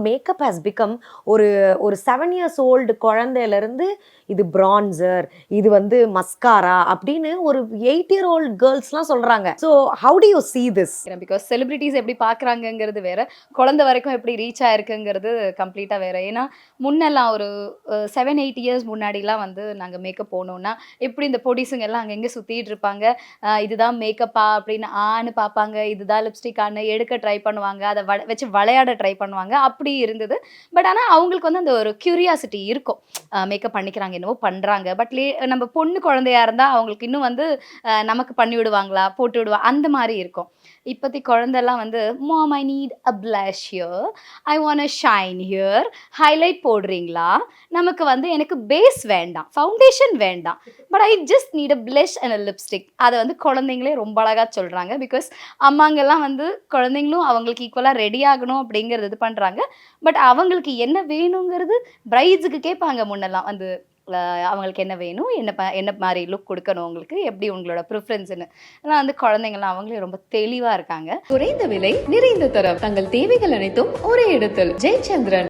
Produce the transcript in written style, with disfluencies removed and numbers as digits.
Makeup has become ஒரு ஒரு 7 years old குழந்தையிலேருந்து இது பிரான்சர், இது வந்து மஸ்காரா அப்படின்னு ஒரு 8-year-old கேர்ள்ஸ்லாம் சொல்கிறாங்க. So how to you see this? Because celebrities எப்படி பார்க்குறாங்கங்கிறது வேற, குழந்தை வரைக்கும் எப்படி ரீச் ஆயிருக்குங்கிறது கம்ப்ளீட்டாக வேற. ஏன்னா முன்னெல்லாம் ஒரு 7-8 இயர்ஸ் முன்னாடிலாம் வந்து நாங்கள் மேக்கப் போனோம்னா எப்படி இந்த பொடிசுங்க எல்லாம் அங்கங்கே சுற்றிட்டு இருப்பாங்க. இதுதான் மேக்கப்பா அப்படின்னு ஆன்னு பார்ப்பாங்க, இதுதான் லிப்ஸ்டிக் ஆன்னு எடுக்க ட்ரை பண்ணுவாங்க, அதை வச்சு விளையாட ட்ரை பண்ணுவாங்க, அப்படி இருந்தது. பட் ஆனால் அவங்களுக்கு வந்து அந்த ஒரு கியூரியாசிட்டி இருக்கும், மேக்கப் பண்ணிக்கிறாங்க என்னவோ பண்ணுறாங்க. பட் நம்ம பொண்ணு குழந்தையா இருந்தால் அவங்களுக்கு இன்னும் வந்து நமக்கு பண்ணி விடுவாங்களா, போட்டு விடுவா, அந்த மாதிரி இருக்கும். இப்போத்தி குழந்தெல்லாம் வந்து mom I need a blush here, I want a shine here, highlight போடுறீங்களா, நமக்கு வந்து எனக்கு பேஸ் வேண்டாம், ஃபவுண்டேஷன் வேண்டாம், but I just need a blush and a lipstick. அதை வந்து குழந்தைங்களே ரொம்ப அழகாக சொல்கிறாங்க. பிகாஸ் அம்மாங்கெல்லாம் வந்து குழந்தைங்களும் அவங்களுக்கு ஈக்குவலாக ரெடி ஆகணும் அப்படிங்கிறது இது பண்ணுறாங்க. பட் அவங்களுக்கு என்ன வேணுங்கிறது பிரைட்ஸுக்கு கேட்பாங்க. முன்னெல்லாம் வந்து அவங்களுக்கு என்ன வேணும், என்ன மாதிரி லுக் கொடுக்கணும், உங்களுக்கு எப்படி உங்களோட ப்ரிஃபரன்ஸ்னு. ஆனால் வந்து குழந்தைங்கள்லாம் அவங்களே ரொம்ப தெளிவாக இருக்காங்க. குறைந்த விலை, நிறைந்த தரம், தங்கள் தேவைகள் அனைத்தும் ஒரே இடத்தில். ஜெயச்சந்திரன்.